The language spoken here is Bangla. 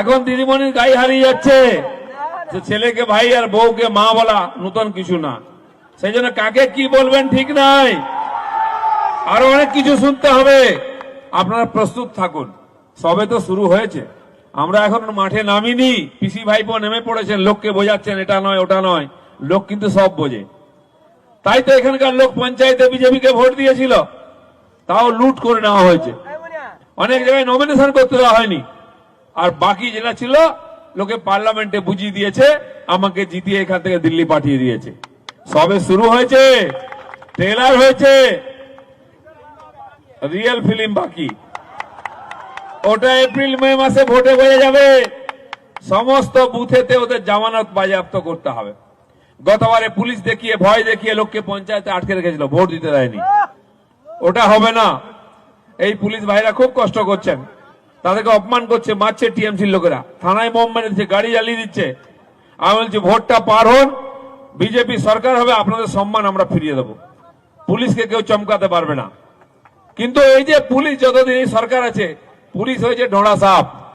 এখন দিদিমণির গায়ে হারিয়ে যাচ্ছে যে ছেলেকে ভাই আর বউকে মা বলা নতুন কিছু না। সেই জন্য কাকে কি বলবেন ঠিক নাই, আরো অনেক কিছু শুনতে হবে। আপনারা প্রস্তুত থাকুন, সবে তো শুরু হয়েছে, আমরা এখন মাঠে নামিনি। পিসি ভাইপো নেমে পড়েছেন, লোককে বোঝাচ্ছেন এটা নয় ওটা নয়, লোক কিন্তু সব বোঝে। তাই তো এখানকার লোক পঞ্চায়েতে বিজেপিকে ভোট দিয়েছিল, তাও লুট করে নেওয়া হয়েছে, অনেক জায়গায় নমিনেশন করতে দেওয়া হয়নি, আর বাকি যেটা ছিল লোকে পার্লামেন্টে বুঝিয়ে দিয়েছে, আমাকে জিতিয়ে এখান থেকে দিল্লি পাঠিয়ে দিয়েছে। সবে শুরু হয়েছে, ট্রেলার হয়েছে, রিয়েল ফিল্ম বাকি। ওটা এপ্রিল মে মাসে ভোটে বোঝা যাবে। সমস্ত বুথেতে ওদের জামানত বাজেয়াপ্ত করতে হবে। গতবারে পুলিশ দেখিয়ে ভয় দেখিয়ে লোককে পঞ্চায়েতে আটকে রেখেছিল, ভোট দিতে দেয়নি। ওটা হবে না। এই পুলিশ ভাইরা খুব কষ্ট করছেন, তাদেরকে অপমান করছে, মারছে টিএমসির লোকেরা, থানায় বোম মেরে দিচ্ছে, গাড়ি জ্বালিয়ে দিচ্ছে। আমি বলছি ভোটটা পার হন, বিজেপি সরকার হবে, আপনাদের সম্মান আমরা ফিরিয়ে দেব, পুলিশকে কেউ চমকাতে পারবে না। কিন্তু এই যে পুলিশ, যতদিন এই সরকার আছে পুলিশ হয়েছে ঢোড়া সাপ।